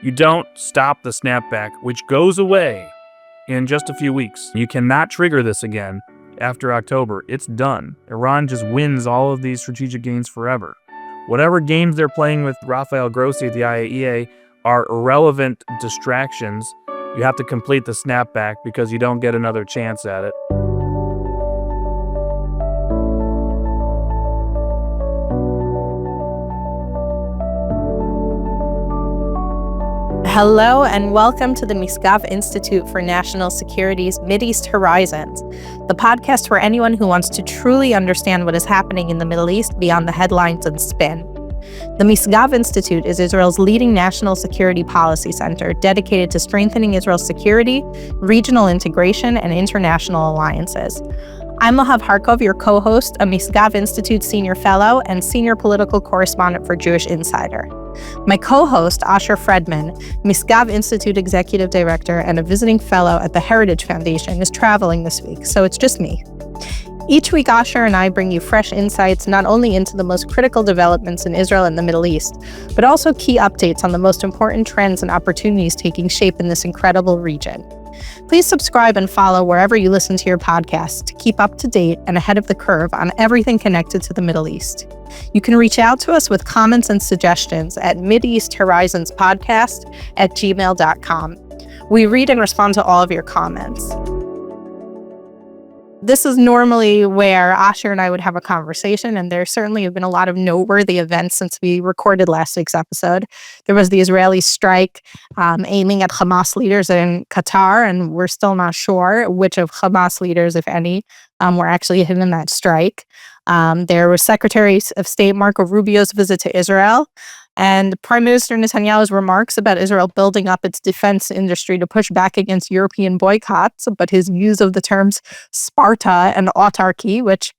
you don't stop the snapback, which goes away in just a few weeks. You cannot trigger this again after October. It's done. Iran just wins all of these strategic gains forever. Whatever games they're playing with Rafael Grossi at the IAEA are irrelevant distractions. You have to complete the snapback because you don't get another chance at it. Hello and welcome to the Misgav Institute for National Security's Mideast Horizons, the podcast for anyone who wants to truly understand what is happening in the Middle East beyond the headlines and spin. The Misgav Institute is Israel's leading national security policy center dedicated to strengthening Israel's security, regional integration, and international alliances. I'm Lahav Harkov, your co-host, a Misgav Institute senior fellow and senior political correspondent for Jewish Insider. My co-host, Asher Fredman, Misgav Institute Executive Director and a visiting fellow at the Heritage Foundation, is traveling this week, so it's just me. Each week, Asher and I bring you fresh insights not only into the most critical developments in Israel and the Middle East, but also key updates on the most important trends and opportunities taking shape in this incredible region. Please subscribe and follow wherever you listen to your podcasts to keep up to date and ahead of the curve on everything connected to the Middle East. You can reach out to us with comments and suggestions at mideasthorizonspodcast@gmail.com. We read and respond to all of your comments. This is normally where Asher and I would have a conversation, and there certainly have been a lot of noteworthy events since we recorded last week's episode. There was the Israeli strike aiming at Hamas leaders in Qatar, and we're still not sure which of Hamas leaders, if any, were actually hit in that strike. There was Secretary of State Marco Rubio's visit to Israel, and Prime Minister Netanyahu's remarks about Israel building up its defense industry to push back against European boycotts, but his use of the terms Sparta and autarky, which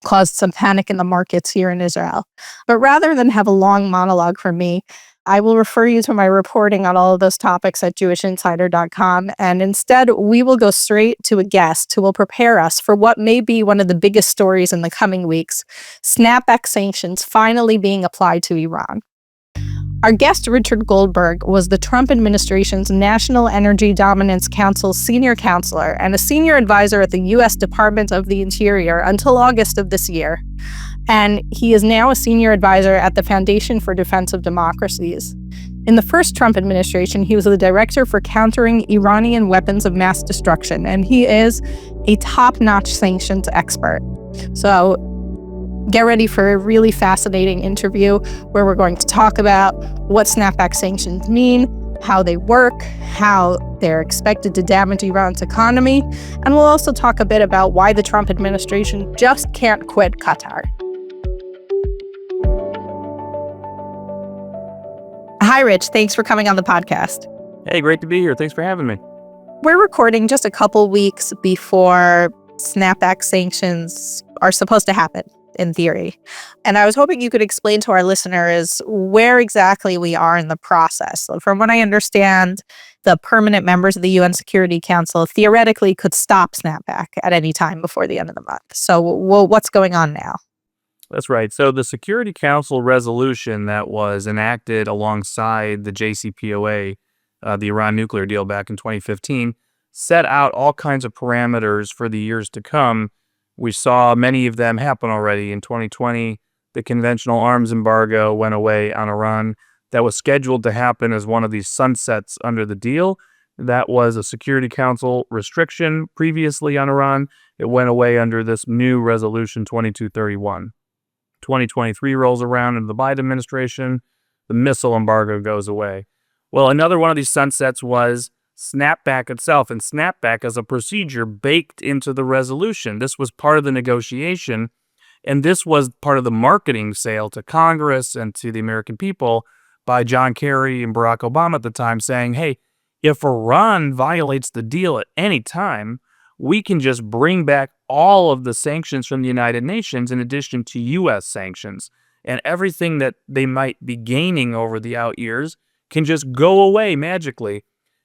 caused some panic in the markets here in Israel. But rather than have a long monologue from me, I will refer you to my reporting on all of those topics at JewishInsider.com, and instead we will go straight to a guest who will prepare us for what may be one of the biggest stories in the coming weeks: snapback sanctions finally being applied to Iran. Our guest, Richard Goldberg, was the Trump administration's National Energy Dominance Council senior counselor and a senior advisor at the U.S. Department of the Interior until August of this year. And he is now a senior advisor at the Foundation for Defense of Democracies. In the first Trump administration, he was the director for countering Iranian weapons of mass destruction, and he is a top-notch sanctions expert. So get ready for a really fascinating interview where we're going to talk about what snapback sanctions mean, how they work, how they're expected to damage Iran's economy, and we'll also talk a bit about why the Trump administration just can't quit Qatar. Hi, Rich. Thanks for coming on the podcast. Hey, great to be here. Thanks for having me. We're recording just a couple weeks before snapback sanctions are supposed to happen, in theory. And I was hoping you could explain to our listeners where exactly we are in the process. So from what I understand, the permanent members of the UN Security Council theoretically could stop snapback at any time before the end of the month. So what's going on now? That's right. So the Security Council resolution that was enacted alongside the JCPOA, the Iran nuclear deal back in 2015, set out all kinds of parameters for the years to come. We saw many of them happen already. In 2020, the conventional arms embargo went away on Iran. That was scheduled to happen as one of these sunsets under the deal. That was a Security Council restriction previously on Iran. It went away under this new resolution 2231. 2023 rolls around into the Biden administration. The missile embargo goes away. Well, another one of these sunsets was snapback itself, and snapback as a procedure baked into the resolution. This was part of the negotiation, and this was part of the marketing sale to Congress and to the American people by John Kerry and Barack Obama at the time, saying, hey, if Iran violates the deal at any time, we can just bring back all of the sanctions from the United Nations in addition to U.S. sanctions, and everything that they might be gaining over the out years can just go away magically.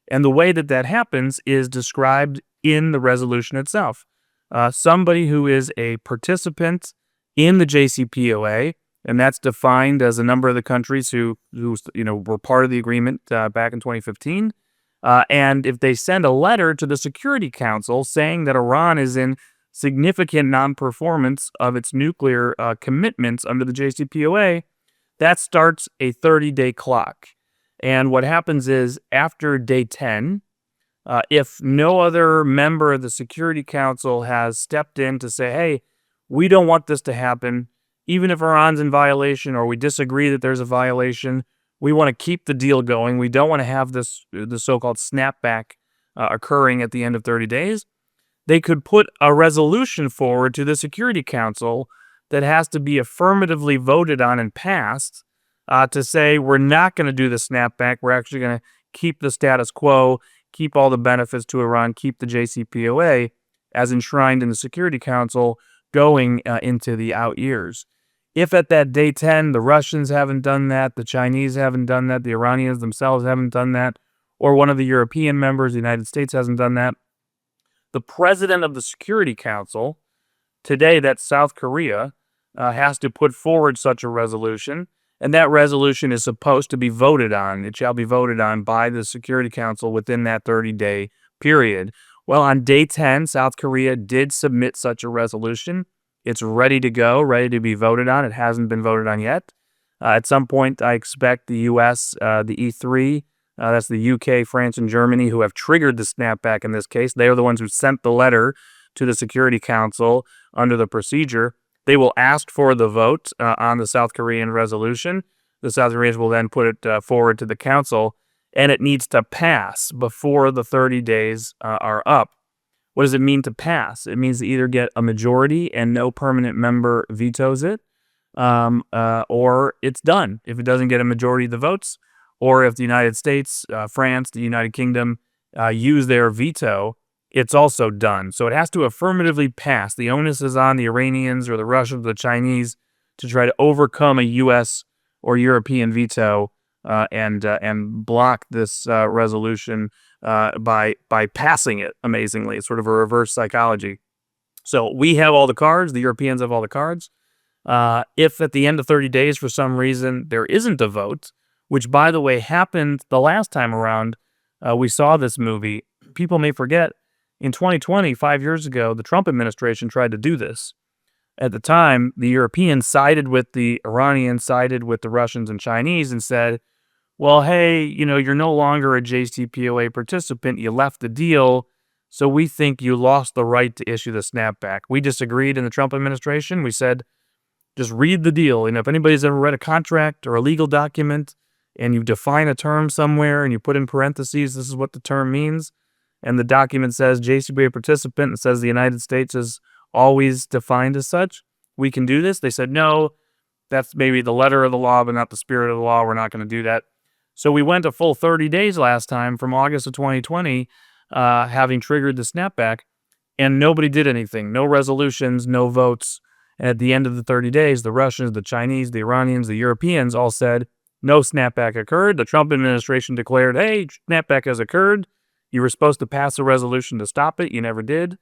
And the way that that happens is described in the resolution itself. Somebody who is a participant in the JCPOA and that's defined as a number of the countries who were part of the agreement back in 2015. And if they send a letter to the Security Council saying that Iran is in significant non-performance of its nuclear commitments under the JCPOA, that starts a 30-day clock. And what happens is after day 10, if no other member of the Security Council has stepped in to say, hey, we don't want this to happen, even if Iran's in violation or we disagree that there's a violation, we want to keep the deal going. We don't want to have the so-called snapback occurring at the end of 30 days. They could put a resolution forward to the Security Council that has to be affirmatively voted on and passed to say we're not going to do the snapback. We're actually going to keep the status quo, keep all the benefits to Iran, keep the JCPOA as enshrined in the Security Council going into the out years. If at that day 10, the Russians haven't done that, the Chinese haven't done that, the Iranians themselves haven't done that, or one of the European members, the United States, hasn't done that, the president of the Security Council, today that's South Korea, has to put forward such a resolution, and that resolution is supposed to be voted on. It shall be voted on by the Security Council within that 30-day period. Well, on day 10, South Korea did submit such a resolution. It's ready to go, ready to be voted on. It hasn't been voted on yet. At some point, I expect the U.S., the E3, that's the UK, France, and Germany, who have triggered the snapback in this case. They are the ones who sent the letter to the Security Council under the procedure. They will ask for the vote on the South Korean resolution. The South Koreans will then put it forward to the Council, and it needs to pass before the 30 days are up. What does it mean to pass? It means to either get a majority and no permanent member vetoes it, or it's done if it doesn't get a majority of the votes, or if the United States, France, the United Kingdom use their veto, it's also done. So it has to affirmatively pass. The onus is on the Iranians or the Russians or the Chinese to try to overcome a U.S. or European veto and block this resolution by passing it, amazingly. It's sort of a reverse psychology. So we have all the cards. The Europeans have all the cards. If at the end of 30 days, for some reason, there isn't a vote, which, by the way, happened the last time around we saw this movie. People may forget, in 2020, 5 years ago, the Trump administration tried to do this. At the time, the Europeans sided with the Iranians, sided with the Russians and Chinese and said, well, hey, you're no longer a JCPOA participant. You left the deal, so we think you lost the right to issue the snapback. We disagreed in the Trump administration. We said, just read the deal. If anybody's ever read a contract or a legal document and you define a term somewhere and you put in parentheses, this is what the term means, and the document says JCPOA participant and says the United States is always defined as such, we can do this. They said, no, that's maybe the letter of the law, but not the spirit of the law. We're not going to do that. So we went a full 30 days last time from August of 2020, having triggered the snapback, and nobody did anything. No resolutions, no votes. And at the end of the 30 days, the Russians, the Chinese, the Iranians, the Europeans all said no snapback occurred. The Trump administration declared, hey, snapback has occurred. You were supposed to pass a resolution to stop it. You never did.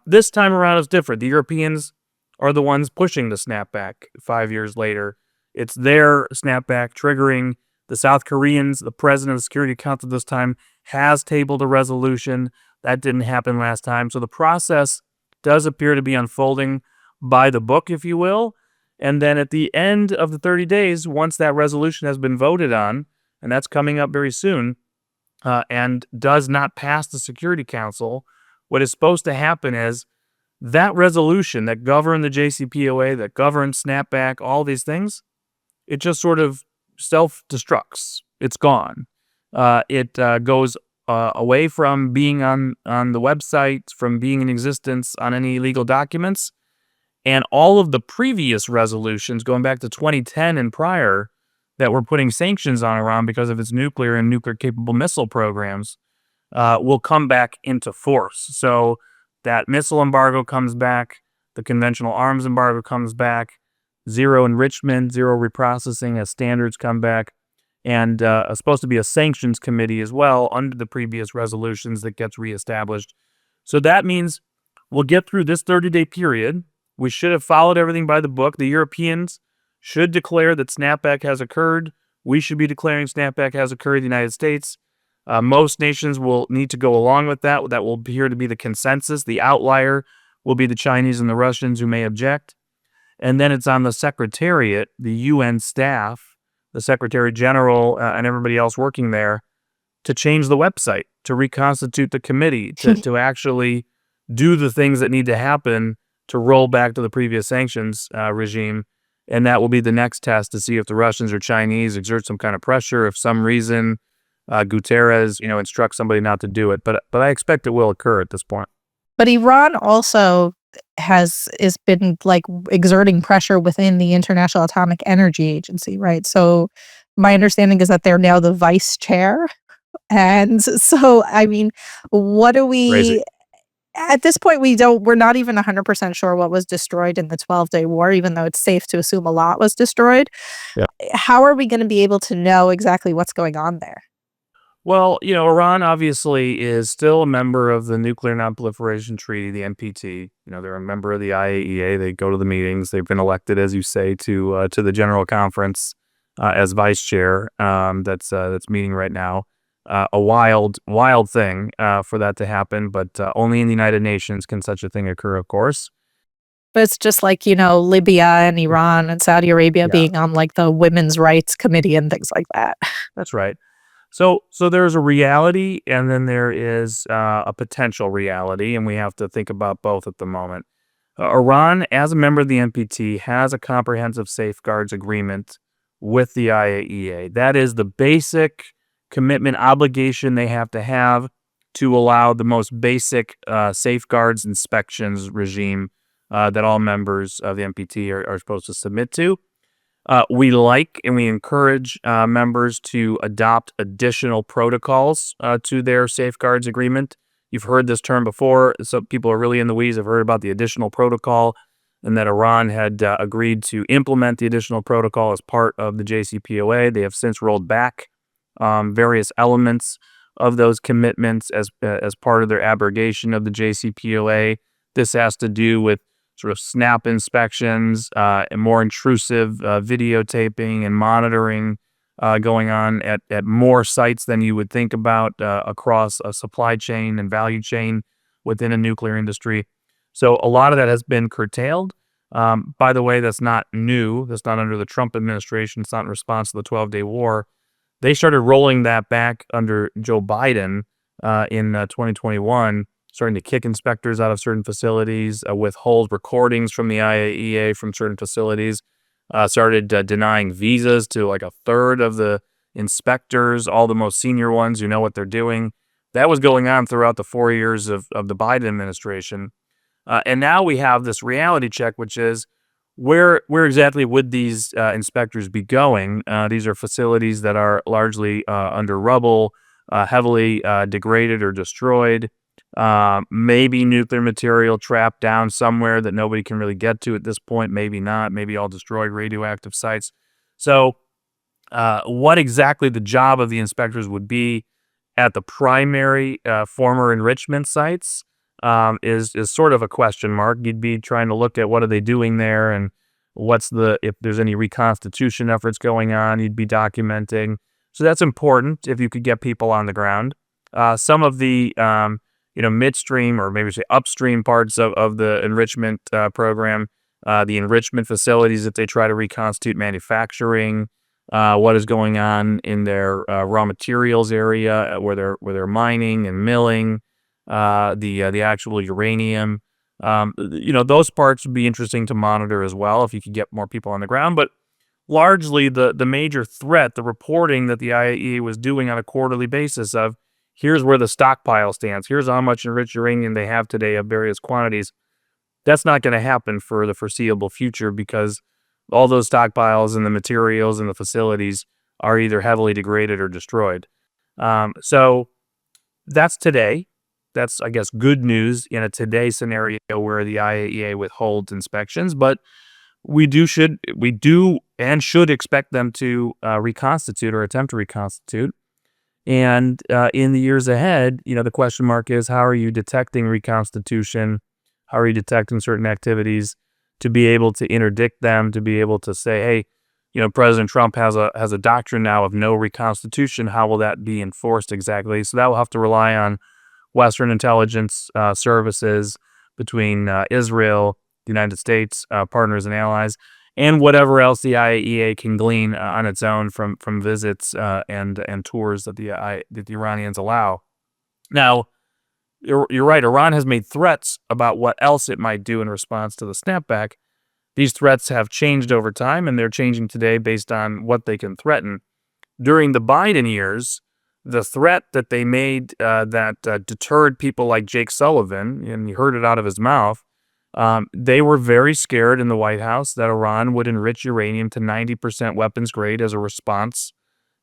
This time around is different. The Europeans are the ones pushing the snapback 5 years later. It's their snapback triggering. The South Koreans, the president of the Security Council this time, has tabled a resolution. That didn't happen last time. So the process does appear to be unfolding by the book, if you will. And then at the end of the 30 days, once that resolution has been voted on, and that's coming up very soon, and does not pass the Security Council, what is supposed to happen is that resolution that governed the JCPOA, that governed snapback, all these things, it just sort of self-destructs. It's gone. It goes away from being on the website, from being in existence on any legal documents, and all of the previous resolutions going back to 2010 and prior that were putting sanctions on Iran because of its nuclear and nuclear-capable missile programs will come back into force. So that missile embargo comes back, the conventional arms embargo comes back, zero enrichment, zero reprocessing as standards come back, and supposed to be a sanctions committee as well under the previous resolutions that gets reestablished. So that means we'll get through this 30-day period. We should have followed everything by the book. The Europeans should declare that snapback has occurred. We should be declaring snapback has occurred in the United States. Most nations will need to go along with that. That will appear to be the consensus. The outlier will be the Chinese and the Russians who may object. And then it's on the Secretariat, the UN staff, the Secretary General, and everybody else working there to change the website, to reconstitute the committee, to actually do the things that need to happen to roll back to the previous sanctions regime. And that will be the next test to see if the Russians or Chinese exert some kind of pressure. If some reason Guterres, instructs somebody not to do it. But I expect it will occur at this point. But Iran also has been like exerting pressure within the International Atomic Energy Agency, right? So my understanding is that they're now the vice chair. And so, I mean, what do we Crazy. at this point we're not even 100% sure what was destroyed in the 12-day war, even though it's safe to assume a lot was destroyed. Yeah. How are we going to be able to know exactly what's going on there? Well, Iran obviously is still a member of the Nuclear Nonproliferation Treaty, the NPT. They're a member of the IAEA. They go to the meetings. They've been elected, as you say, to the General Conference as vice chair. That's meeting right now. A wild thing for that to happen, but only in the United Nations can such a thing occur, of course. But it's just like, Libya and Iran and Saudi Arabia Yeah. being on like the Women's Rights Committee and things like that. That's right. So there's a reality, and then there is a potential reality, and we have to think about both at the moment. Iran, as a member of the NPT, has a comprehensive safeguards agreement with the IAEA. That is the basic commitment obligation they have to allow the most basic safeguards inspections regime that all members of the NPT are supposed to submit to. We like and we encourage members to adopt additional protocols to their safeguards agreement. You've heard this term before, so people are really in the weeds. Have heard about the additional protocol, and that Iran had agreed to implement the additional protocol as part of the JCPOA. They have since rolled back various elements of those commitments as part of their abrogation of the JCPOA. This has to do with sort of snap inspections and more intrusive videotaping and monitoring going on at more sites than you would think about across a supply chain and value chain within a nuclear industry. So a lot of that has been curtailed. By the way, that's not new. That's not under the Trump administration. It's not in response to the 12-day war. They started rolling that back under Joe Biden in 2021, starting to kick inspectors out of certain facilities, withhold recordings from the IAEA from certain facilities, started denying visas to like a third of the inspectors, all the most senior ones who know what they're doing. That was going on throughout the 4 years of the Biden administration. And now we have this reality check, which is where exactly would these inspectors be going? These are facilities that are largely under rubble, heavily degraded or destroyed. Maybe nuclear material trapped down somewhere that nobody can really get to at this point. Maybe not. Maybe all destroyed radioactive sites. So what exactly the job of the inspectors would be at the primary former enrichment sites is sort of a question mark. You'd be trying to look at what are they doing there, and if there's any reconstitution efforts going on, you'd be documenting. So that's important if you could get people on the ground. Some of the midstream or maybe say upstream parts of the enrichment program, the enrichment facilities that they try to reconstitute manufacturing, what is going on in their raw materials area where they're mining and milling, the actual uranium. Those parts would be interesting to monitor as well if you could get more people on the ground. But largely the major threat, the reporting that the IAEA was doing on a quarterly basis of here's where the stockpile stands, here's how much enriched uranium they have today of various quantities, that's not going to happen for the foreseeable future because all those stockpiles and the materials and the facilities are either heavily degraded or destroyed. So that's today. That's, I guess, good news in a today scenario where the IAEA withholds inspections, but we do and should expect them to reconstitute or attempt to reconstitute. And in the years ahead, the question mark is how are you detecting reconstitution? How are you detecting certain activities? to be able to interdict them, to be able to say, hey, President Trump has a doctrine now of no reconstitution. How will that be enforced exactly? So that will have to rely on Western intelligence services between Israel, the United States, partners and allies, and whatever else the IAEA can glean on its own from visits and tours that the Iranians allow. Now, you're right. Iran has made threats about what else it might do in response to the snapback. These threats have changed over time, and they're changing today based on what they can threaten. During the Biden years, the threat that they made that deterred people like Jake Sullivan, and you heard it out of his mouth, they were very scared in the White House that Iran would enrich uranium to 90% weapons grade as a response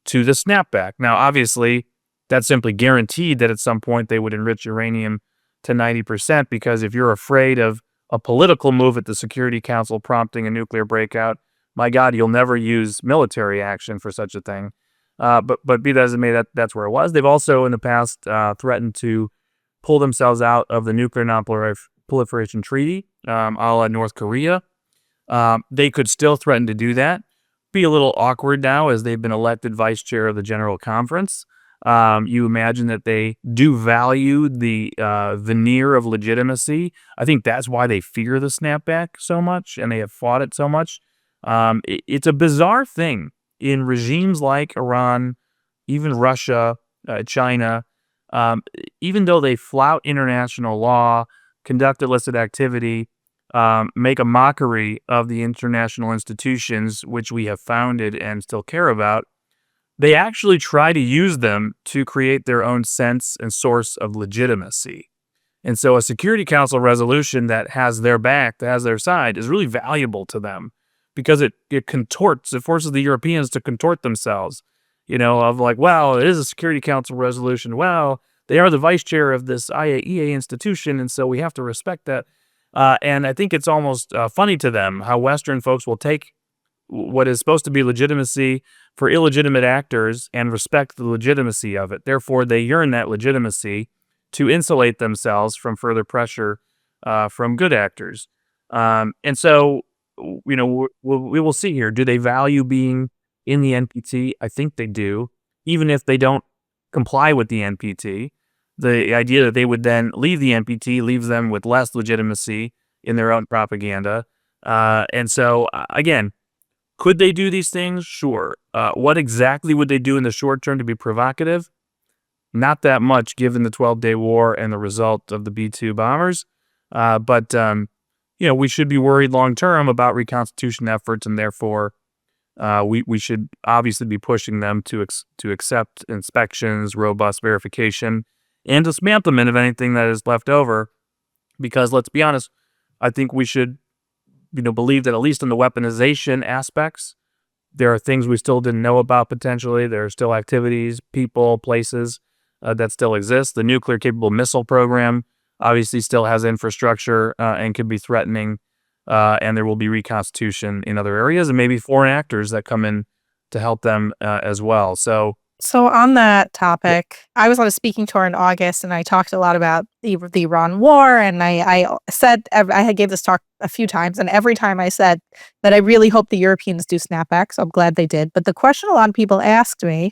to the snapback. Now, obviously, that simply guaranteed that at some point they would enrich uranium to 90%, because if you're afraid of a political move at the Security Council prompting a nuclear breakout, my God, you'll never use military action for such a thing. But be that as it may, that's where it was. They've also in the past threatened to pull themselves out of the Nuclear Non-Proliferation Treaty, a la North Korea. They could still threaten to do that. Be a little awkward now as they've been elected vice chair of the General Conference. You imagine that they do value the veneer of legitimacy. I think that's why they fear the snapback so much and they have fought it so much. It's a bizarre thing in regimes like Iran, even Russia, China, even though they flout international law, conduct illicit activity, make a mockery of the international institutions which we have founded and still care about, they actually try to use them to create their own sense and source of legitimacy. And so a Security Council resolution that has their back, that has their side, is really valuable to them because it forces the Europeans to contort themselves, of like, well, it is a Security Council resolution. Well, they are the vice chair of this IAEA institution, and so we have to respect that. And I think it's almost funny to them how Western folks will take what is supposed to be legitimacy for illegitimate actors and respect the legitimacy of it. Therefore, they yearn that legitimacy to insulate themselves from further pressure from good actors. And so, we will see here. Do they value being in the NPT? I think they do, even if they don't comply with the NPT. The idea that they would then leave the NPT leaves them with less legitimacy in their own propaganda. And so, again, could they do these things? Sure. What exactly would they do in the short term to be provocative? Not that much, given the 12-day war and the result of the B-2 bombers. But we should be worried long term about reconstitution efforts, and therefore, we should obviously be pushing them to accept inspections, robust verification, and dismantlement of anything that is left over. Because let's be honest, I think we should believe that at least in the weaponization aspects, there are things we still didn't know about potentially. There are still activities, people, places that still exist. The nuclear capable missile program obviously still has infrastructure and could be threatening. And there will be reconstitution in other areas and maybe foreign actors that come in to help them as well. So on that topic, I was on a speaking tour in August, and I talked a lot about the Iran war. And I said, I had gave this talk a few times, and every time I said that I really hope the Europeans do snapback. So I'm glad they did. But the question a lot of people asked me,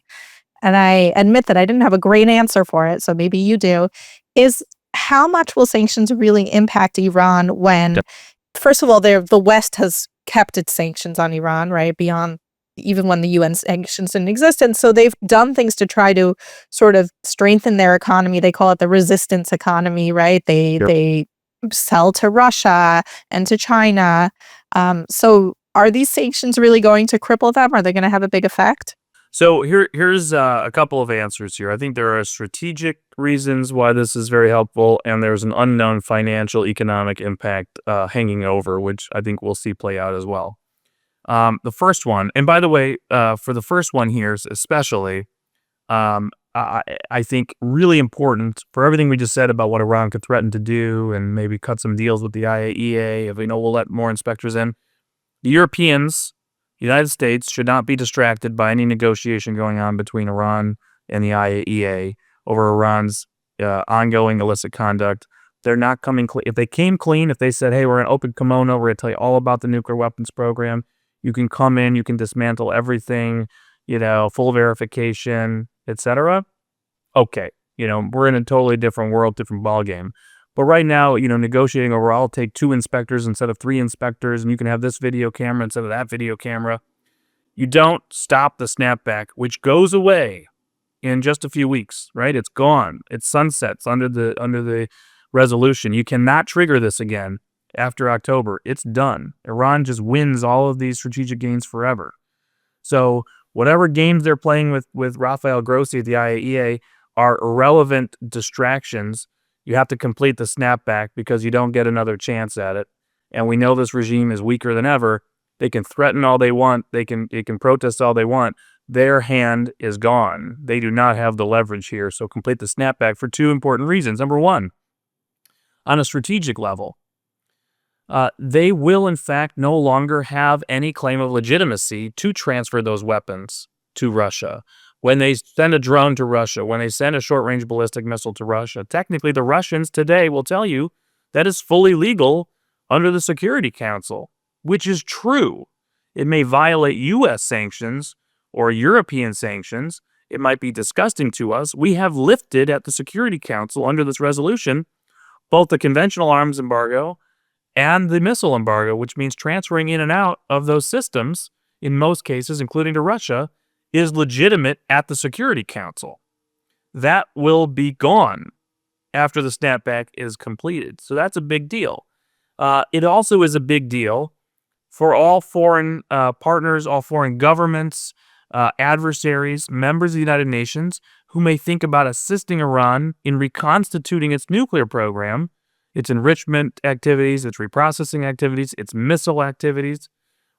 and I admit that I didn't have a great answer for it, so maybe you do, is how much will sanctions really impact Iran when, first of all, the West has kept its sanctions on Iran, right, beyond even when the UN sanctions didn't exist. And so they've done things to try to sort of strengthen their economy. They call it the resistance economy, right? They sell to Russia and to China. So are these sanctions really going to cripple them? Are they going to have a big effect? So here's a couple of answers here. I think there are strategic reasons why this is very helpful, and there's an unknown financial economic impact hanging over, which I think we'll see play out as well. The first one, and by the way, for the first one here especially, I think really important for everything we just said about what Iran could threaten to do and maybe cut some deals with the IAEA if we'll let more inspectors in. The Europeans, the United States, should not be distracted by any negotiation going on between Iran and the IAEA over Iran's ongoing illicit conduct, They're not coming clean. If they came clean, if they said, hey, we're an open kimono, we're going to tell you all about the nuclear weapons program. You can come in, you can dismantle everything, full verification, etc. Okay, we're in a totally different world, different ballgame. But right now, negotiating over, I'll take 2 inspectors instead of 3 inspectors, and you can have this video camera instead of that video camera. You don't stop the snapback, which goes away in just a few weeks, right? It's gone. It sunsets under the resolution. You cannot trigger this again after October. It's done. Iran just wins all of these strategic gains forever. So whatever games they're playing with Rafael Grossi at the IAEA are irrelevant distractions. You have to complete the snapback because you don't get another chance at it. And we know this regime is weaker than ever. They can threaten all they want. They can protest all they want. Their hand is gone. They do not have the leverage here. So complete the snapback for 2 important reasons. Number one, on a strategic level, they will, in fact, no longer have any claim of legitimacy to transfer those weapons to Russia. When they send a drone to Russia, when they send a short-range ballistic missile to Russia, technically the Russians today will tell you that is fully legal under the Security Council, which is true. It may violate U.S. sanctions or European sanctions. It might be disgusting to us. We have lifted at the Security Council under this resolution both the conventional arms embargo and the missile embargo, which means transferring in and out of those systems, in most cases, including to Russia, is legitimate at the Security Council. That will be gone after the snapback is completed. So that's a big deal. It also is a big deal for all foreign partners, all foreign governments, adversaries, members of the United Nations who may think about assisting Iran in reconstituting its nuclear program, its enrichment activities, its reprocessing activities, its missile activities,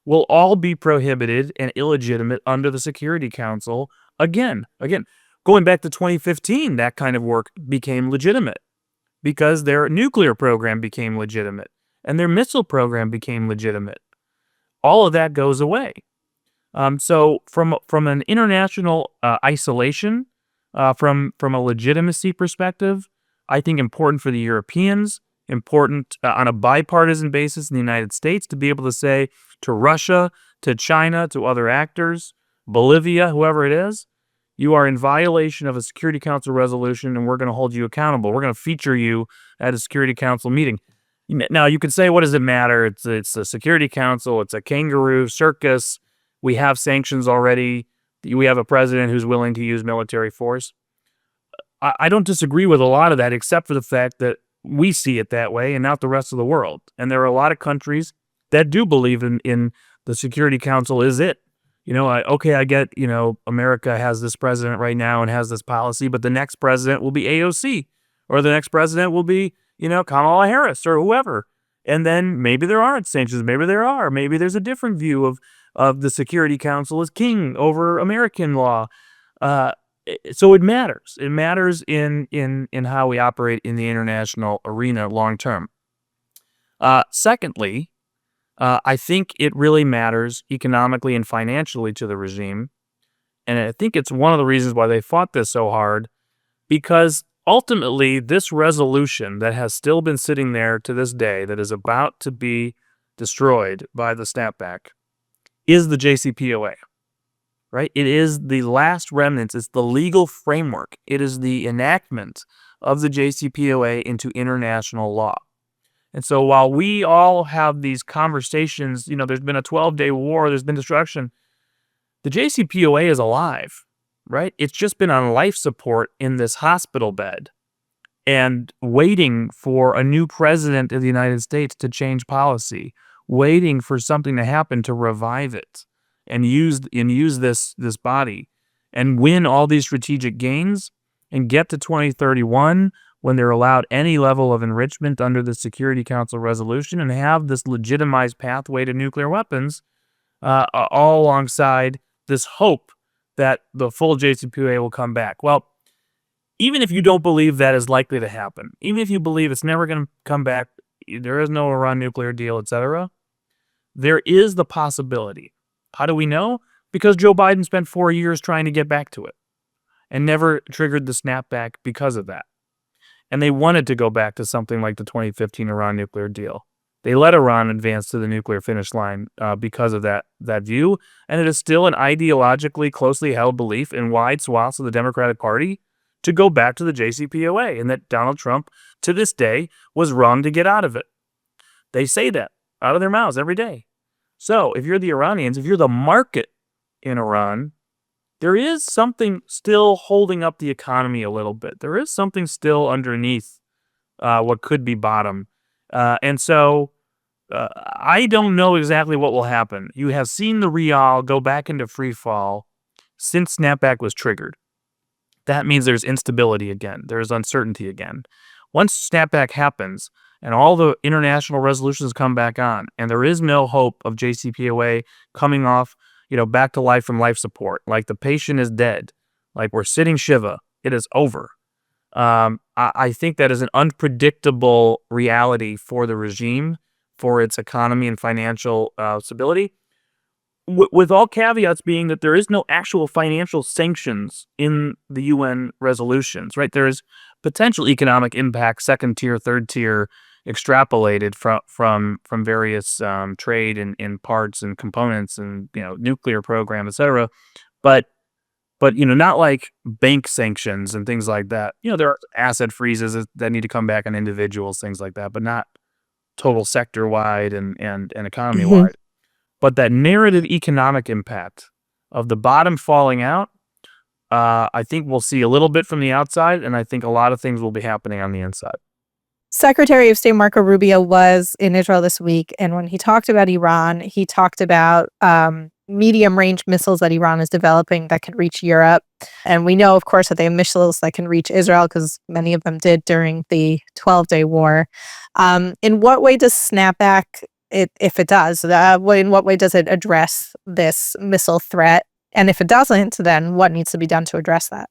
will all be prohibited and illegitimate under the Security Council. Again, going back to 2015, that kind of work became legitimate because their nuclear program became legitimate and their missile program became legitimate. All of that goes away. So from an international isolation, from a legitimacy perspective, I think important for the Europeans, important on a bipartisan basis in the United States to be able to say to Russia, to China, to other actors, Bolivia, whoever it is, you are in violation of a Security Council resolution and we're going to hold you accountable. We're going to feature you at a Security Council meeting. Now, you could say, what does it matter? It's a Security Council. It's a kangaroo circus. We have sanctions already. We have a president who's willing to use military force. I don't disagree with a lot of that, except for the fact that we see it that way and not the rest of the world. And there are a lot of countries that do believe in the Security Council is it. I get, America has this president right now and has this policy, but the next president will be AOC, or the next president will be, Kamala Harris or whoever. And then maybe there aren't sanctions. Maybe there are. Maybe there's a different view of the Security Council as king over American law. So it matters. It matters in how we operate in the international arena long term. Secondly, I think it really matters economically and financially to the regime. And I think it's one of the reasons why they fought this so hard, because ultimately this resolution that has still been sitting there to this day, that is about to be destroyed by the snapback, is the JCPOA. Right? It is the last remnants. It's the legal framework. It is the enactment of the JCPOA into international law. And so while we all have these conversations, there's been a 12-day war, there's been destruction, the JCPOA is alive, right? It's just been on life support in this hospital bed and waiting for a new president of the United States to change policy, waiting for something to happen to revive it. And use this body and win all these strategic gains and get to 2031 when they're allowed any level of enrichment under the Security Council resolution and have this legitimized pathway to nuclear weapons, all alongside this hope that the full JCPOA will come back. Well, even if you don't believe that is likely to happen, even if you believe it's never going to come back, there is no Iran nuclear deal, etc., there is the possibility. How do we know? Because Joe Biden spent 4 years trying to get back to it and never triggered the snapback because of that. and they wanted to go back to something like the 2015 Iran nuclear deal. They let Iran advance to the nuclear finish line because of that view, and it is still an ideologically closely held belief in wide swaths of the Democratic Party to go back to the JCPOA, and that Donald Trump, to this day, was wrong to get out of it. They say that out of their mouths every day. So if you're the Iranians, if you're the market in Iran, there is something still holding up the economy a little bit. There is something still underneath what could be bottom. And so I don't know exactly what will happen. You have seen the rial go back into free fall since snapback was triggered. That means there's instability again. There's uncertainty again. Once snapback happens and all the international resolutions come back on, and there is no hope of JCPOA coming off, back to life from life support, like the patient is dead, like we're sitting Shiva, it is over. I think that is an unpredictable reality for the regime, for its economy and financial stability, with all caveats being that there is no actual financial sanctions in the UN resolutions, right? There is potential economic impact, second tier, third tier, extrapolated from various trade in parts and components and nuclear program, etc. But not like bank sanctions and things like that. There are asset freezes that need to come back on individuals, things like that, but not total sector wide and economy Mhm. wide. But that narrative economic impact of the bottom falling out, I think we'll see a little bit from the outside, and I think a lot of things will be happening on the inside. Secretary of State Marco Rubio was in Israel this week, and when he talked about Iran, he talked about medium-range missiles that Iran is developing that can reach Europe. And we know, of course, that they have missiles that can reach Israel because many of them did during the 12-day war. In what way does snapback, if it does, in what way does it address this missile threat? And if it doesn't, then what needs to be done to address that?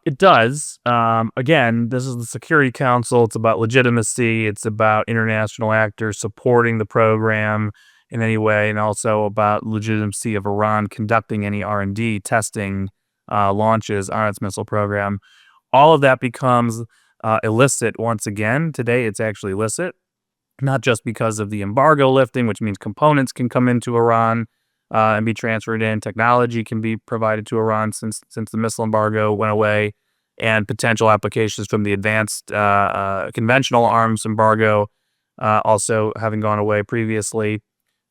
It does. Again, this is the Security Council. It's about legitimacy. It's about international actors supporting the program in any way, and also about legitimacy of Iran conducting any R&D, testing, launches on its missile program. All of that becomes illicit once again. Today, it's actually illicit, not just because of the embargo lifting, which means components can come into Iran and be transferred in. Technology can be provided to Iran since the missile embargo went away, and potential applications from the advanced conventional arms embargo also having gone away previously.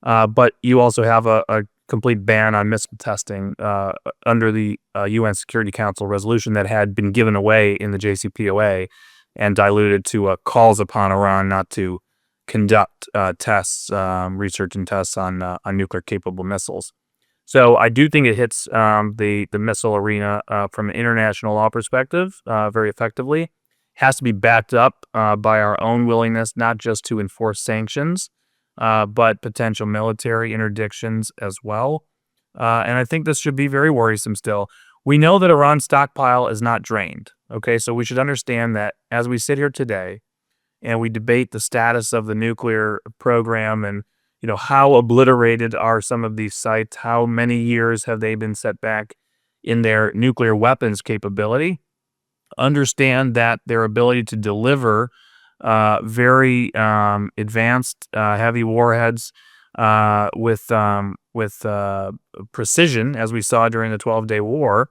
But you also have a complete ban on missile testing under the UN Security Council resolution that had been given away in the JCPOA and diluted to calls upon Iran not to conduct tests, research and tests on nuclear-capable missiles. So I do think it hits the missile arena from an international law perspective very effectively. Has to be backed up by our own willingness, not just to enforce sanctions, but potential military interdictions as well. And I think this should be very worrisome still. We know that Iran's stockpile is not drained. Okay, so we should understand that as we sit here today, and we debate the status of the nuclear program and how obliterated are some of these sites, how many years have they been set back in their nuclear weapons capability. Understand that their ability to deliver very advanced heavy warheads with precision, as we saw during the 12-day war,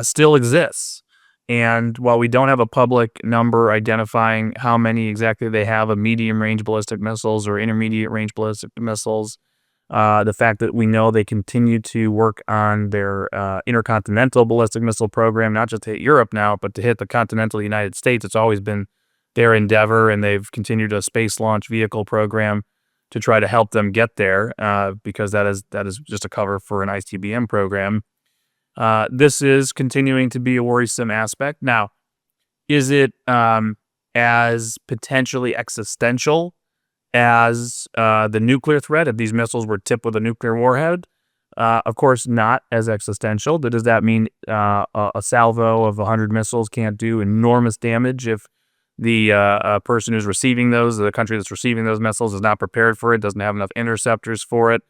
still exists. And while we don't have a public number identifying how many exactly they have of medium-range ballistic missiles or intermediate-range ballistic missiles, the fact that we know they continue to work on their intercontinental ballistic missile program, not just to hit Europe now, but to hit the continental United States. It's always been their endeavor, and they've continued a space launch vehicle program to try to help them get there because that is just a cover for an ICBM program. This is continuing to be a worrisome aspect. Now, is it as potentially existential as the nuclear threat if these missiles were tipped with a nuclear warhead? Of course, not as existential. Does that mean a salvo of 100 missiles can't do enormous damage if the person who's receiving those, the country that's receiving those missiles, is not prepared for it, doesn't have enough interceptors for it?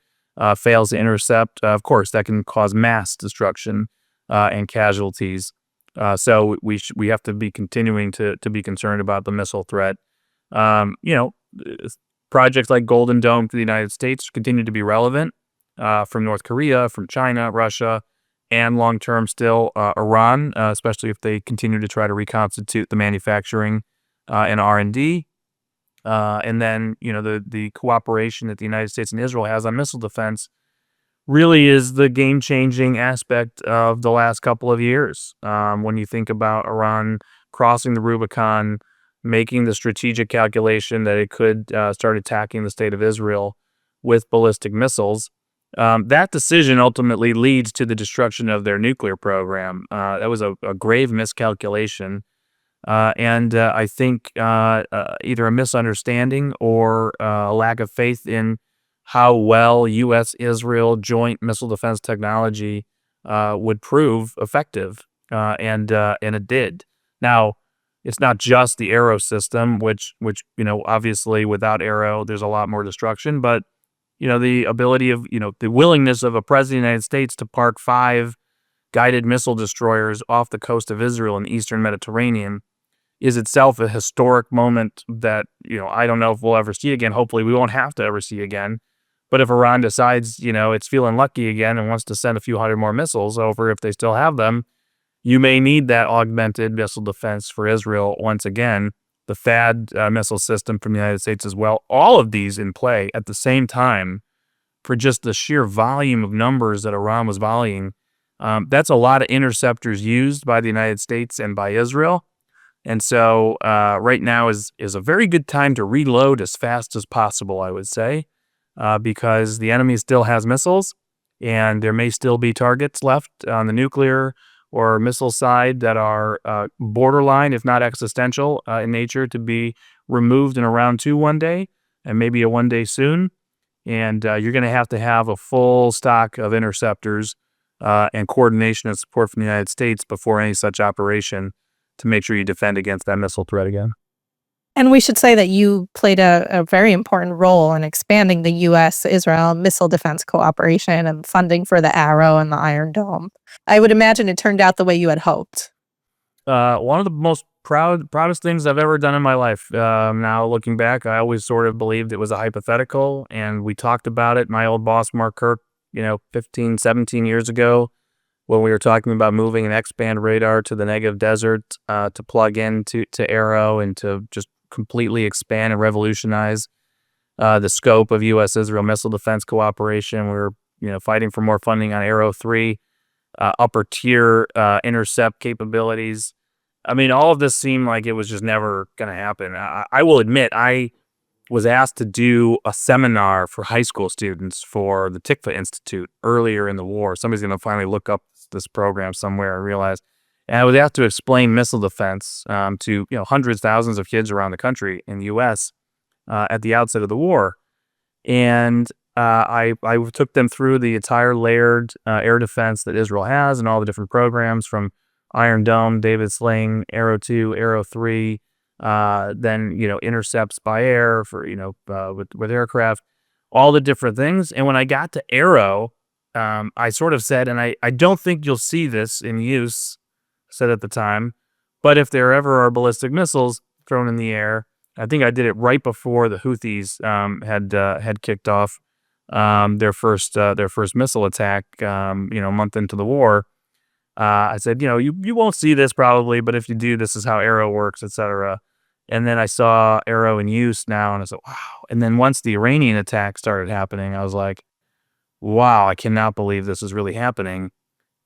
Fails to intercept, of course, that can cause mass destruction and casualties. So we have to be continuing to be concerned about the missile threat. You know, projects like Golden Dome for the United States continue to be relevant from North Korea, from China, Russia, and long term still Iran, especially if they continue to try to reconstitute the manufacturing and R&D. And then, the cooperation that the United States and Israel has on missile defense really is the game-changing aspect of the last couple of years. When you think about Iran crossing the Rubicon, making the strategic calculation that it could start attacking the state of Israel with ballistic missiles, that decision ultimately leads to the destruction of their nuclear program. That was a grave miscalculation. And I think either a misunderstanding or a lack of faith in how well U.S.-Israel joint missile defense technology would prove effective, and it did. Now, it's not just the Arrow system, which obviously without Arrow, there's a lot more destruction. But the ability of the willingness of a president of the United States to park 5 guided missile destroyers off the coast of Israel in the Eastern Mediterranean is itself a historic moment that, I don't know if we'll ever see again. Hopefully we won't have to ever see again. But if Iran decides, it's feeling lucky again and wants to send a few hundred more missiles over if they still have them, you may need that augmented missile defense for Israel once again. The THAAD missile system from the United States as well. All of these in play at the same time for just the sheer volume of numbers that Iran was volleying. That's a lot of interceptors used by the United States and by Israel. And so right now is a very good time to reload as fast as possible, I would say, because the enemy still has missiles and there may still be targets left on the nuclear or missile side that are borderline, if not existential in nature, to be removed in a round 2 one day and maybe a one day soon. And you're going to have a full stock of interceptors and coordination and support from the United States before any such operation to make sure you defend against that missile threat again. And we should say that you played a very important role in expanding the U.S.-Israel missile defense cooperation and funding for the Arrow and the Iron Dome. I would imagine it turned out the way you had hoped. One of the most proudest things I've ever done in my life. Now, looking back, I always sort of believed it was a hypothetical, and we talked about it. My old boss, Mark Kirk, 15, 17 years ago, when we were talking about moving an X-band radar to the Negev desert to plug into Arrow and to just completely expand and revolutionize the scope of U.S.-Israel missile defense cooperation. We were, fighting for more funding on Arrow 3, upper tier intercept capabilities. I mean, all of this seemed like it was just never going to happen. I will admit, I was asked to do a seminar for high school students for the Tikva Institute earlier in the war. Somebody's going to finally look up this program somewhere, I realized. And I was asked to explain missile defense to hundreds, thousands of kids around the country in the U.S. At the outset of the war. And I took them through the entire layered air defense that Israel has and all the different programs from Iron Dome, David Sling, Arrow 2, Arrow 3, then, intercepts by air for, with aircraft, all the different things. And when I got to Arrow, I sort of said, and I don't think you'll see this in use, said at the time, but if there ever are ballistic missiles thrown in the air, I think I did it right before the Houthis had kicked off their first missile attack, a month into the war. I said, you won't see this probably, but if you do, this is how Arrow works, etc. And then I saw Arrow in use now, and I said, wow. And then once the Iranian attack started happening, I was like, wow, I cannot believe this is really happening.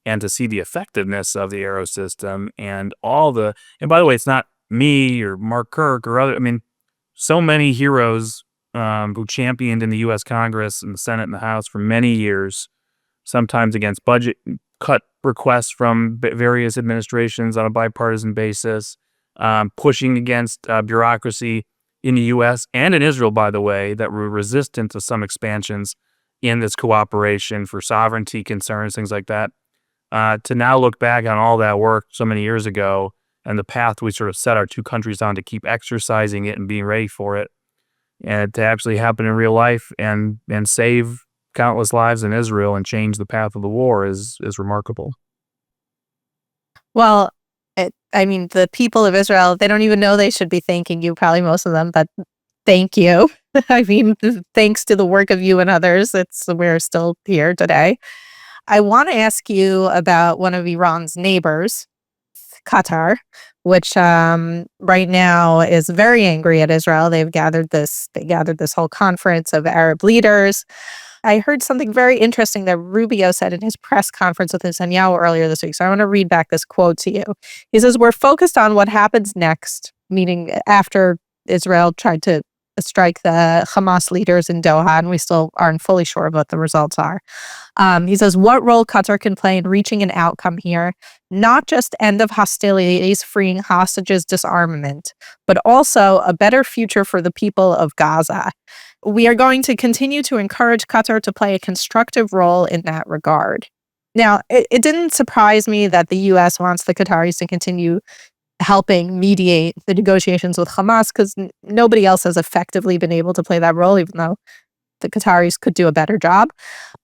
And to see the effectiveness of the Arrow system and and by the way, it's not me or Mark Kirk or so many heroes who championed in the U.S. Congress and the Senate and the House for many years, sometimes against budget cut requests from various administrations on a bipartisan basis, pushing against bureaucracy in the U.S. and in Israel, by the way, that were resistant to some expansions in this cooperation for sovereignty concerns, things like that. To now look back on all that work so many years ago and the path we sort of set our two countries on to keep exercising it and being ready for it, and to actually happen in real life and save countless lives in Israel and change the path of the war is remarkable. Well, I mean, the people of Israel, they don't even know they should be thanking you, probably most of them, but thank you. I mean, thanks to the work of you and others, we're still here today. I want to ask you about one of Iran's neighbors, Qatar, which right now is very angry at Israel. They gathered this whole conference of Arab leaders. I heard something very interesting that Rubio said in his press conference with Netanyahu earlier this week. So I want to read back this quote to you. He says, "We're focused on what happens next," meaning after Israel tried to strike the Hamas leaders in Doha, and we still aren't fully sure of what the results are. He says, "What role Qatar can play in reaching an outcome here, not just end of hostilities, freeing hostages, disarmament, but also a better future for the people of Gaza. We are going to continue to encourage Qatar to play a constructive role in that regard." Now, it didn't surprise me that the U.S. wants the Qataris to continue helping mediate the negotiations with Hamas because nobody else has effectively been able to play that role, even though the Qataris could do a better job.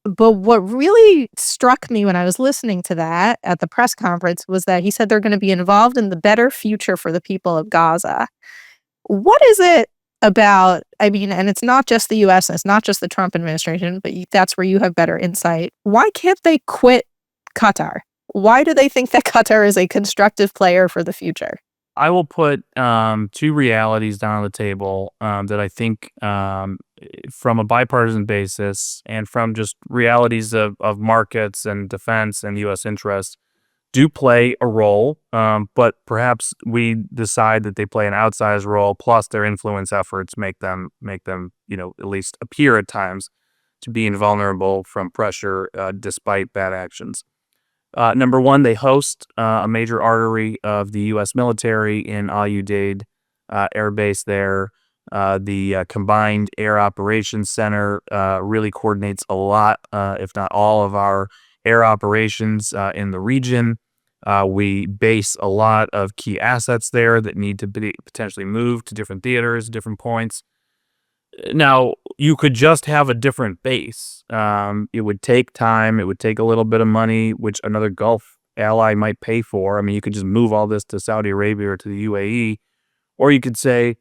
But what really struck me when I was listening to that at the press conference was that he said they're going to be involved in the better future for the people of Gaza. What is it about, I mean, and it's not just the US, and it's not just the Trump administration, but that's where you have better insight. Why can't they quit Qatar? Why do they think that Qatar is a constructive player for the future? I will put two realities down on the table that I think, from a bipartisan basis and from just realities of markets and defense and U.S. interests, do play a role, but perhaps we decide that they play an outsized role. Plus, their influence efforts make them, at least appear at times to be invulnerable from pressure, despite bad actions. Number one, they host a major artery of the U.S. military in Al Udeid Air Base there. The Combined Air Operations Center really coordinates a lot, if not all, of our air operations in the region. We base a lot of key assets there that need to be potentially moved to different theaters, different points. Now, you could just have a different base. It would take time. It would take a little bit of money, which another Gulf ally might pay for. I mean, you could just move all this to Saudi Arabia or to the UAE. Or you could say,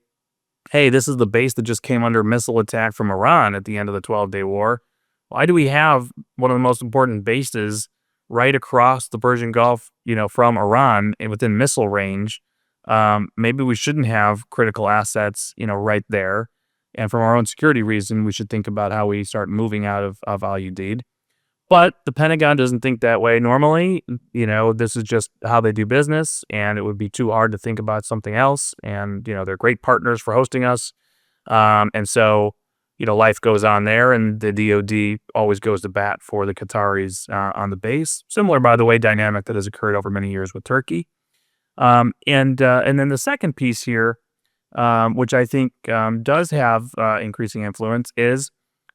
hey, this is the base that just came under missile attack from Iran at the end of the 12-day war. Why do we have one of the most important bases right across the Persian Gulf, from Iran and within missile range? Maybe we shouldn't have critical assets, right there. And from our own security reason, we should think about how we start moving out of Al Udeid. But the Pentagon doesn't think that way normally. This is just how they do business, and it would be too hard to think about something else. And, they're great partners for hosting us. And so, life goes on there, and the DoD always goes to bat for the Qataris on the base. Similar, by the way, dynamic that has occurred over many years with Turkey. And then the second piece here, which I think does have increasing influence, is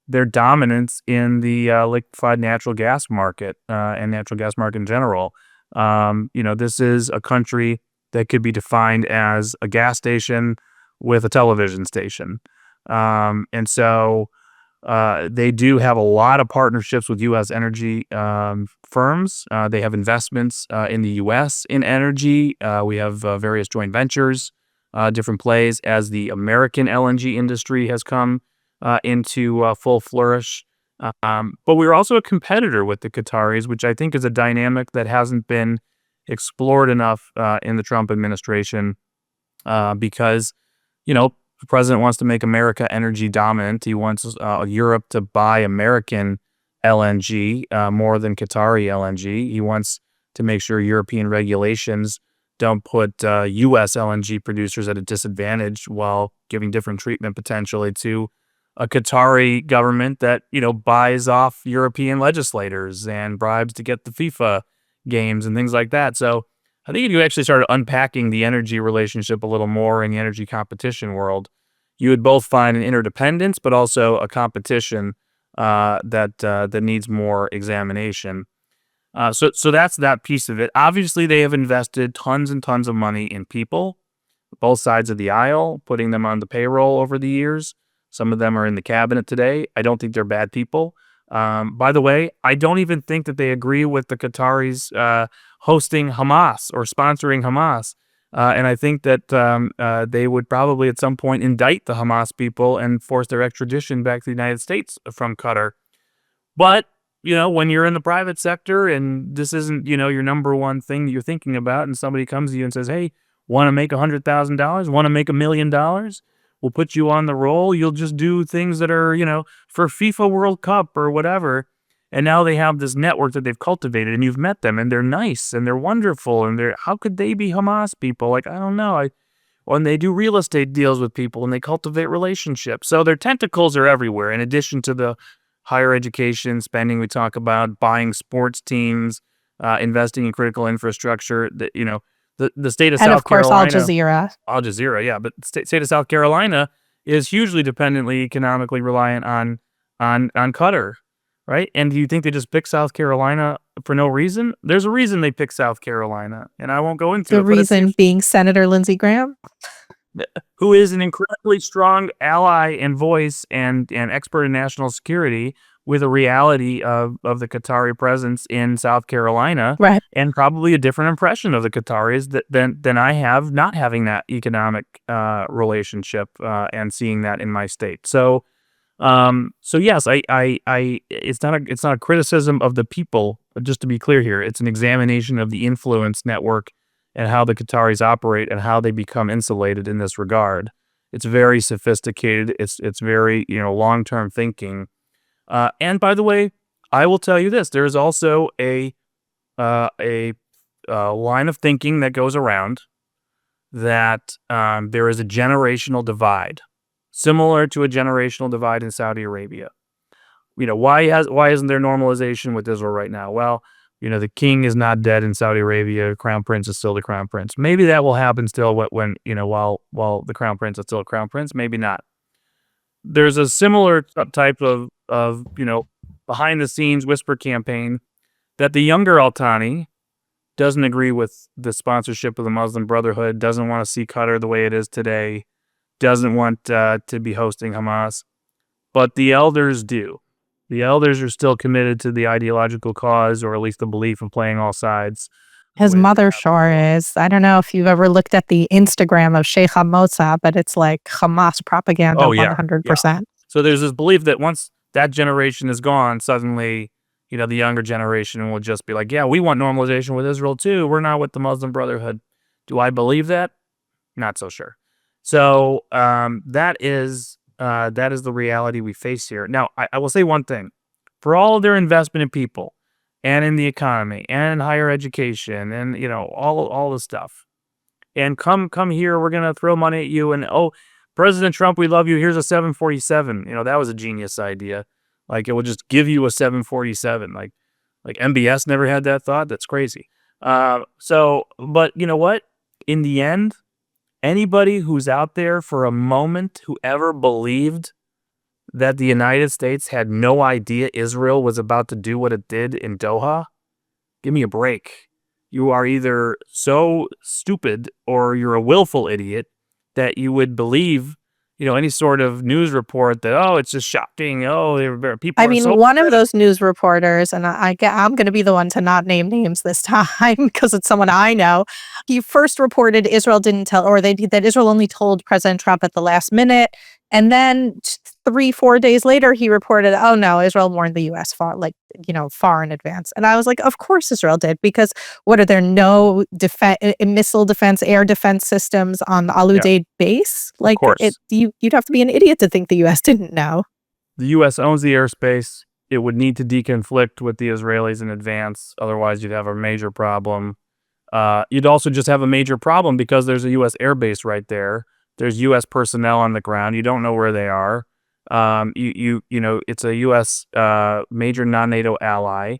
their dominance in the liquefied natural gas market and natural gas market in general. This is a country that could be defined as a gas station with a television station. And so they do have a lot of partnerships with U.S. energy firms. They have investments in the U.S. in energy. We have various joint ventures, different plays as the American LNG industry has come into full flourish. But we're also a competitor with the Qataris, which I think is a dynamic that hasn't been explored enough in the Trump administration because, the president wants to make America energy dominant. He wants Europe to buy American LNG more than Qatari LNG. He wants to make sure European regulations don't put U.S. LNG producers at a disadvantage while giving different treatment potentially to a Qatari government that, buys off European legislators and bribes to get the FIFA games and things like that. So I think if you actually started unpacking the energy relationship a little more in the energy competition world, you would both find an interdependence, but also a competition that needs more examination. So that's that piece of it. Obviously, they have invested tons and tons of money in people, both sides of the aisle, putting them on the payroll over the years. Some of them are in the cabinet today. I don't think they're bad people. By the way, I don't even think that they agree with the Qataris' hosting Hamas or sponsoring Hamas. And I think that they would probably at some point indict the Hamas people and force their extradition back to the United States from Qatar. But, when you're in the private sector and this isn't, your number one thing that you're thinking about, and somebody comes to you and says, hey, want to make $100,000, want to make $1 million? We'll put you on the roll. You'll just do things that are, for FIFA World Cup or whatever. And now they have this network that they've cultivated, and you've met them, and they're nice, and they're wonderful, and how could they be Hamas people? Like, I don't know. When they do real estate deals with people, and they cultivate relationships. So their tentacles are everywhere, in addition to the higher education spending we talk about, buying sports teams, investing in critical infrastructure, the state of And South of course, Carolina. Al Jazeera. Yeah. But the state of South Carolina is hugely dependently economically reliant on Qatar. Right? And do you think they just pick South Carolina for no reason? There's a reason they pick South Carolina, and I won't go into it. The reason being Senator Lindsey Graham, who is an incredibly strong ally and voice and expert in national security, with a reality of the Qatari presence in South Carolina, right? And probably a different impression of the Qataris than I have, not having that economic relationship and seeing that in my state. So yes, it's not a criticism of the people, just to be clear here. It's an examination of the influence network and how the Qataris operate and how they become insulated in this regard. It's very sophisticated. It's very, long-term thinking. And by the way, I will tell you this, there is also a line of thinking that goes around that there is a generational divide, similar to a generational divide in Saudi Arabia. Why isn't there normalization with Israel right now? Well, the king is not dead in Saudi Arabia. Crown prince is still the crown prince. Maybe that will happen still when while the crown prince is still a crown prince. Maybe not. There's a similar type of behind the scenes whisper campaign that the younger Al-Thani doesn't agree with the sponsorship of the Muslim Brotherhood, doesn't want to see Qatar the way it is today, doesn't want to be hosting Hamas, but the elders do. The elders are still committed to the ideological cause, or at least the belief in playing all sides. His mother sure is. I don't know if you've ever looked at the Instagram of Sheikh Hamotza, but it's like Hamas propaganda 100%. Yeah. So there's this belief that once that generation is gone, suddenly, the younger generation will just be like, yeah, we want normalization with Israel too. We're not with the Muslim Brotherhood. Do I believe that? Not so sure. So that is the reality we face here. Now, I will say one thing. For all of their investment in people and in the economy and in higher education and, all the stuff, and come here, we're going to throw money at you, and, oh, President Trump, we love you. Here's a 747. That was a genius idea. Like, it will just give you a 747. Like MBS never had that thought. That's crazy. But you know what? In the end, anybody who's out there for a moment who ever believed that the United States had no idea Israel was about to do what it did in Doha, give me a break. You are either so stupid or you're a willful idiot that you would believe, any sort of news report that, oh, it's just shocking. Oh, people. I mean, one of those news reporters, and I'm going to be the one to not name names this time because it's someone I know. He first reported Israel didn't tell, or that Israel only told President Trump at the last minute. And then 3-4 days later, he reported, oh no, Israel warned the U.S. far in advance. And I was like, of course Israel did, because what are there no missile defense, air defense systems on the Al Udeid base? Like, you'd have to be an idiot to think the U.S. didn't know. The U.S. owns the airspace. It would need to deconflict with the Israelis in advance. Otherwise, you'd have a major problem. You'd also just have a major problem because there's a U.S. airbase right there. There's U.S. personnel on the ground. You don't know where they are. It's a U.S. Major non-NATO ally.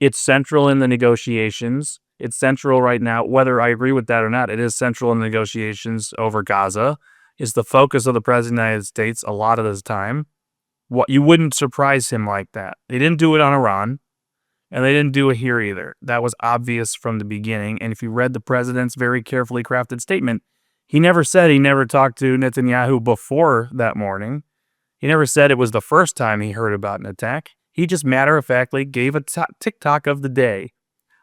It's central in the negotiations. It's central right now, whether I agree with that or not. It is central in the negotiations over Gaza. It's the focus of the President of the United States a lot of this time. You wouldn't surprise him like that. They didn't do it on Iran, and they didn't do it here either. That was obvious from the beginning. And if you read the president's very carefully crafted statement, he never said he never talked to Netanyahu before that morning. He never said it was the first time he heard about an attack. He just matter-of-factly gave a TikTok of the day.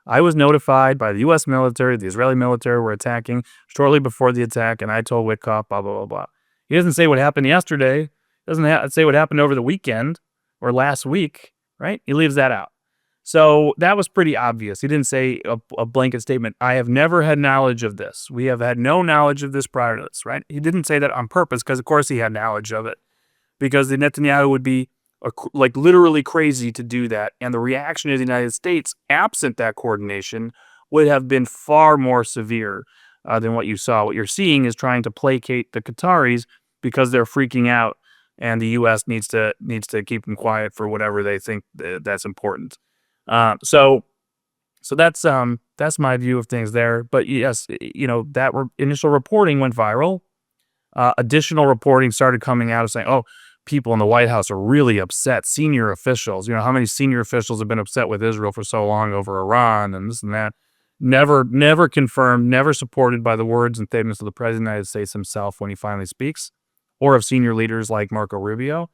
I was notified by the U.S. military, the Israeli military were attacking shortly before the attack, and I told Witkoff, blah, blah, blah, blah. He doesn't say what happened yesterday. Doesn't say what happened over the weekend or last week, right? He leaves that out. So that was pretty obvious. He didn't say a blanket statement. I have never had knowledge of this. We have had no knowledge of this prior to this, right? He didn't say that on purpose because, of course, he had knowledge of it. Because the Netanyahu would be like literally crazy to do that. And the reaction of the United States, absent that coordination, would have been far more severe than what you saw. What you're seeing is trying to placate the Qataris because they're freaking out, and the U.S. needs to keep them quiet for whatever they think that's important. So that's my view of things there. But yes, that initial reporting went viral. Additional reporting started coming out of saying, oh, people in the White House are really upset. Senior officials, how many senior officials have been upset with Israel for so long over Iran and this and that. Never confirmed, never supported by the words and statements of the President of the United States himself when he finally speaks, or of senior leaders like Marco Rubio.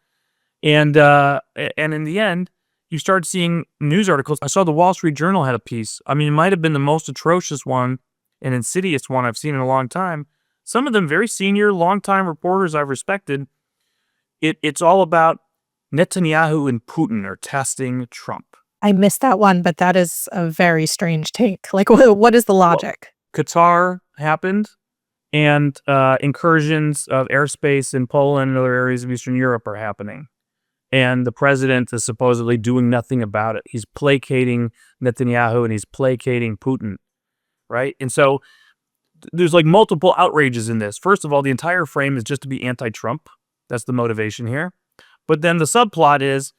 And in the end, you start seeing news articles. I saw the Wall Street Journal had a piece. I mean, it might have been the most atrocious one and insidious one I've seen in a long time. Some of them very senior, long-time reporters I've respected. It's all about Netanyahu and Putin are testing Trump. I missed that one, but that is a very strange take. Like, what is the logic? Well, Qatar happened, and incursions of airspace in Poland and other areas of Eastern Europe are happening. And the president is supposedly doing nothing about it. He's placating Netanyahu and he's placating Putin, right? And so there's like multiple outrages in this. First of all, the entire frame is just to be anti-Trump. That's the motivation here. But then the subplot is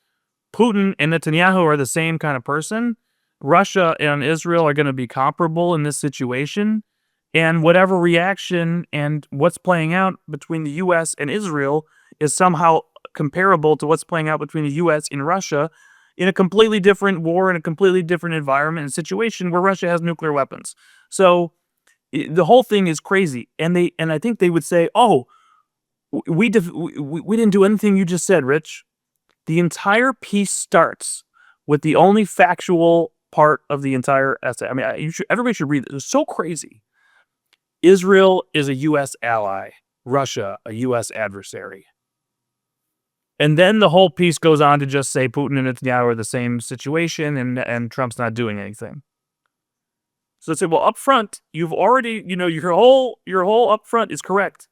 Putin and Netanyahu are the same kind of person. Russia and Israel are going to be comparable in this situation. And whatever reaction and what's playing out between the U.S. and Israel is somehow comparable to what's playing out between the U.S. and Russia in a completely different war, in a completely different environment and situation where Russia has nuclear weapons. So the whole thing is crazy. And I think they would say, oh, we didn't do anything you just said, Rich. The entire piece starts with the only factual part of the entire essay. I mean, everybody should read it. It's so crazy. Israel is a U.S. ally. Russia, a U.S. adversary. And then the whole piece goes on to just say Putin and Netanyahu are the same situation and Trump's not doing anything. So let's say, well, up front, you've already, your whole up front is correct.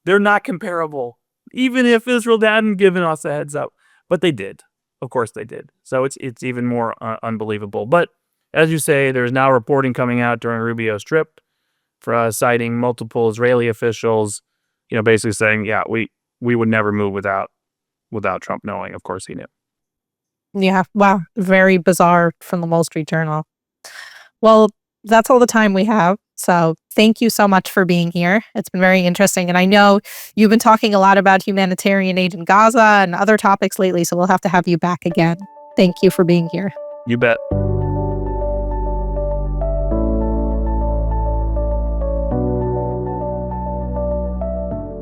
They're not comparable, even if Israel hadn't given us a heads up. But they did. Of course they did. So it's even more unbelievable. But as you say, there's now reporting coming out during Rubio's trip for citing multiple Israeli officials, basically saying, yeah, we would never move without Trump knowing. Of course he knew. Yeah. Wow. Very bizarre from the Wall Street Journal. Well, that's all the time we have. So thank you so much for being here. It's been very interesting. And I know you've been talking a lot about humanitarian aid in Gaza and other topics lately, so we'll have to have you back again. Thank you for being here. You bet.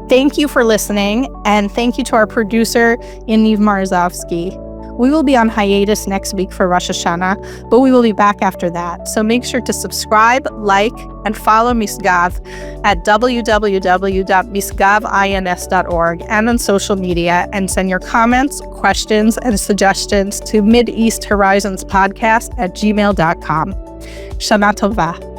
Thank you for listening, and thank you to our producer, Yaniv Marzovsky. We will be on hiatus next week for Rosh Hashanah, but we will be back after that. So make sure to subscribe, like, and follow Misgav at www.misgavins.org and on social media, and send your comments, questions, and suggestions to MidEast Horizons Podcast at gmail.com. Shana Tova.